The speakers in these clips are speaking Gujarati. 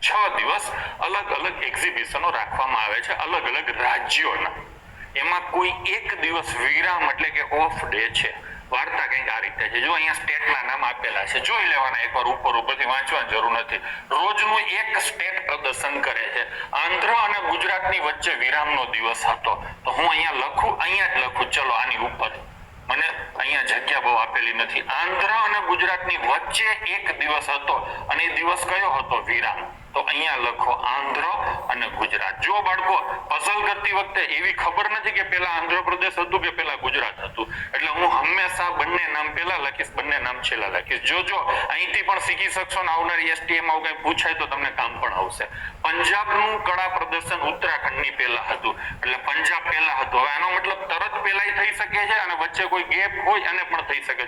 6 દિવસ અલગ અલગ એક્ઝિબિશનો રાખવામાં આવે છે અલગ અલગ રાજ્યોના. એમાં કોઈ એક દિવસ વિરામ એટલે કે ઓફ ડે છે. વાર્તા કંઈક આ રીતે છે. જો અહીંયા સ્ટેટના નામ આપેલા છે, જોઈ લેવાના એકવાર, ઉપરથી વાંચવાની જરૂર નથી. રોજનું એક સ્ટેટ પ્રદર્શન કરે છે. આંધ્ર અને ગુજરાતની વચ્ચે વિરામનો દિવસ હતો. તો હું અહીંયા લખું, અહીંયા જ લખું. ચલો આની ઉપર, મને અહીંયા જગ્યા બહુ આપેલી નથી. આંધ્ર અને ગુજરાતની વચ્ચે એક દિવસ હતો અને એ દિવસ કયો હતો? વિરામ. તો અહીંયા લખો આંધ્ર અને ગુજરાત. જો બાળકો પઝલ કરતી વખતે એવી ખબર નથી કે પેલા આંધ્રપ્રદેશ હતું કે પેલા ગુજરાત હતું, એટલે હું હંમેશા બંને નામ પેલા લખીશ, બંને નામ છેલ્લા લખીશ. જો અહીંથી પણ શીખી શકશો ને આવનારી એસટીએમ માં કંઈ પૂછાય તો તમને કામ પણ આવશે. પંજાબનું કળા પ્રદર્શન ઉત્તરાખંડની પહેલા હતું, એટલે પંજાબ પહેલા હતું. હવે આનો મતલબ તરત પહેલા થઈ શકે છે અને વચ્ચે કોઈ ગેપ હોય અને પણ થઈ શકે.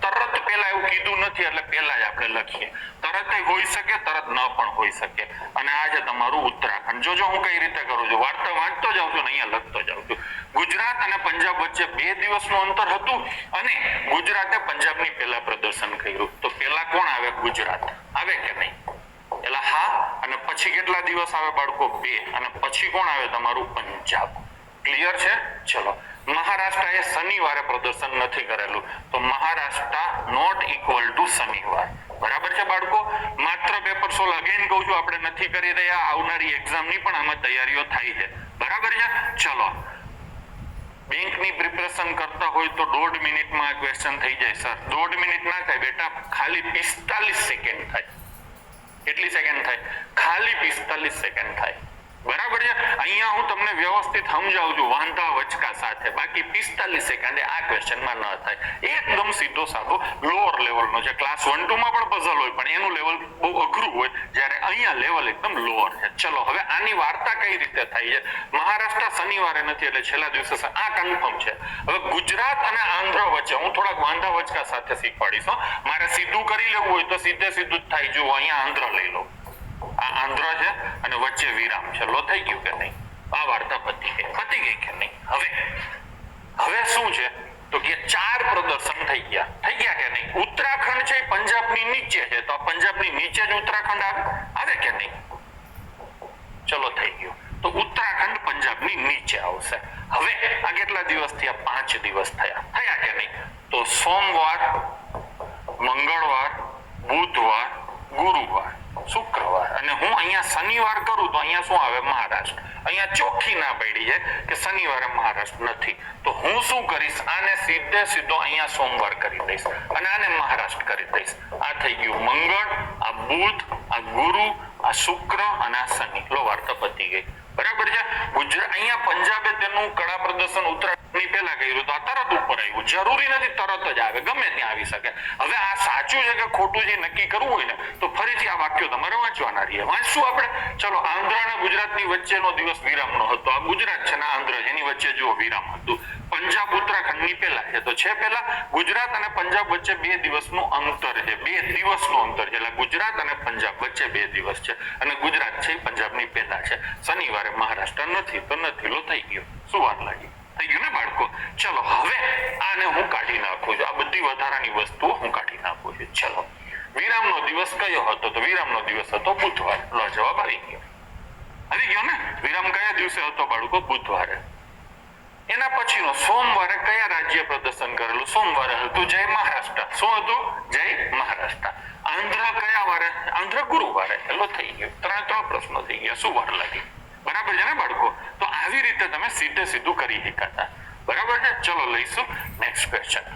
તરત પહેલા એવું કીધું નથી એટલે પહેલા જ આપણે લખીએ. તરત હોઈ શકે, તરત ન પણ હોઈ શકે. અને આ છે તમારું ઉત્તરાખંડ. જો હું કઈ રીતે કરું છું, વાર્તા વાંચતો જાઉં છું ને અહીંયા લખતો જાઉં છું. ગુજરાત અને પંજાબ વચ્ચે 2 દિવસનું અંતર હતું અને ગુજરાતે પંજાબની પહેલા પ્રદર્શન કર્યું. તો પહેલા કોણ આવે? ગુજરાત આવે કે નહીં? એટલે હા. અને પછી કેટલા દિવસ આવે બાળકો? 2. અને પછી કોણ આવે? તમારું પંજાબ. ક્લિયર છે? ચલો. મહારાષ્ટ્રએ શનિવારે પ્રદર્શન નથી કરેલું, તો મહારાષ્ટ્ર નોટ ઇક્વલ ટુ શનિવાર. બરાબર છે બાળકો? માત્ર પેપર 16 અગેન કહું છું, આપણે નથી કરી રહ્યા. આવનારી એક્ઝામની પણ આમાં તૈયારીઓ થાય છે. બરાબર છે? ચલો. બેંકની પ્રિપરેશન કરતા હોય તો 1.5 મિનિટમાં આ ક્વેશ્ચન થઈ જાય. સર 1.5 મિનિટ ના થાય બેટા, ખાલી 45 સેકન્ડ થાય. કેટલી સેકન્ડ થાય? ખાલી 45 સેકન્ડ થાય. બરાબર છે? અહીંયા હું તમને વ્યવસ્થિત સમજાવું છું વાંધા વચકા સાથે. બાકી 45 સેકન્ડે આ ક્વેશ્ચનમાં ન થાય. એકદમ સીધો સાધો લોઅર લેવલનો છે. ક્લાસ 1 2 માં પણ પઝલ હોય, પણ એનું લેવલ બહુ અઘરું હોય, જ્યારે અહીંયા લેવલ એકદમ લોઅર છે. ચલો હવે આની વાર્તા કઈ રીતે થાય છે? મહારાષ્ટ્ર શનિવારે નથી એટલે છેલ્લા દિવસે આ કન્ફર્મ છે. હવે ગુજરાત અને આંધ્ર વચ્ચે હું થોડાક વાંધા વચકા સાથે શીખવાડીશ. મારે સીધું કરી લેવું હોય તો સીધે સીધું જ થાય. જો અહીંયા આંધ્ર લઈ લો, આ આંધ્ર છે અને વચ્ચે વિરામ છે. લો થઈ ગયું કે નહીં? આ વાર્તા પતી ગઈ કે નહીં? હવે શું છે તો કે 4 પ્રદર્શન થઈ ગયા કે નહીં? ઉત્તરાખંડ છે પંજાબની નીચે છે, તો પંજાબની નીચે જ ઉત્તરાખંડ આવે કે નહીં? ચલો થઈ ગયું. તો ઉત્તરાખંડ પંજાબની નીચે આવશે. હવે આ કેટલા દિવસ થયા? 5 દિવસ થયા કે નહીં? તો સોમવાર, મંગળવાર, બુધવાર, ગુરુવાર, શુક્રવાર. અને હું અહીંયા શનિવાર કરું તો અહીંયા શું આવે? મહારાષ્ટ્ર. અહીંયા ચોખ્ખી ના પડી છે કે શનિવારે મહારાષ્ટ્ર નથી. તો હું શું કરીશ? આને સીધે સીધો અહીંયા સોમવાર કરી દઈશ અને આને મહારાષ્ટ્ર કરી દઈશ. આ થઈ ગયું મંગળ, આ બુધ, આ ગુરુ, આ શુક્ર અને આ શનિ. લો વાર્તા પતી ગઈ. બરાબર છે? ગુજરાત અહીંયા પંજાબે તેનું કળા પ્રદર્શન ઉત્તરાખંડની પહેલા કર્યું તો આ તરત ઉપર આવ્યું. જરૂરી નથી તરત જ આવે, ગમે ત્યાં આવી શકે. હવે આ સાચું છે કે ખોટું છે નક્કી કરવું હોય ને તો ફરીથી આ વાક્યો તમારે વાંચવાના રહીએ. વાંચશું આપણે. ચલો. આંધ્ર અને ગુજરાતની વચ્ચેનો દિવસ વિરામનો હતો. આ ગુજરાત છે ને આંધ્ર, એની વચ્ચે જો વિરામ હતું. પંજાબ ઉત્તરાખંડની પહેલા છે, તો છે પહેલા. ગુજરાત અને પંજાબ વચ્ચે 2 દિવસનું અંતર છે. 2 દિવસનું અંતર છે. એટલે ગુજરાત અને પંજાબ વચ્ચે 2 દિવસ છે અને ગુજરાત છે પંજાબની પહેલા છે. શનિવારે મહારાષ્ટ્ર નથી તો નથી. લો થઈ ગયો. શું વાર લાગી? થઈ ગયું ને બાળકો? ચલો હવે આને હું કાઢી નાખું છું. આ બધી વધારાની વસ્તુઓ હું કાઢી નાખું છું. ચલો. વિરામનો દિવસ કયો હતો? તો વિરામનો દિવસ હતો બુધવાર. લો જવાબ આવી ગયો ને? વિરામ કયા દિવસે હતો બાળકો? બુધવારે. એના પછીનો સોમવારે કયા રાજ્ય પ્રદર્શન કરેલું? સોમવારે હતું જય મહારાષ્ટ્ર. શું હતું? જય મહારાષ્ટ્ર. આંધ્ર કયા વારે? આંધ્ર ગુરુવારે. ચલો થઈ ગયું. 3 પ્રશ્નો થઈ ગયા. શું વાર લાગી? બરાબર છે ને બાળકો? તો આવી રીતે તમે સીધે સીધું કરી શકાતા. બરાબર છે? ચલો લઈશું નેક્સ્ટ ક્વેશ્ચન.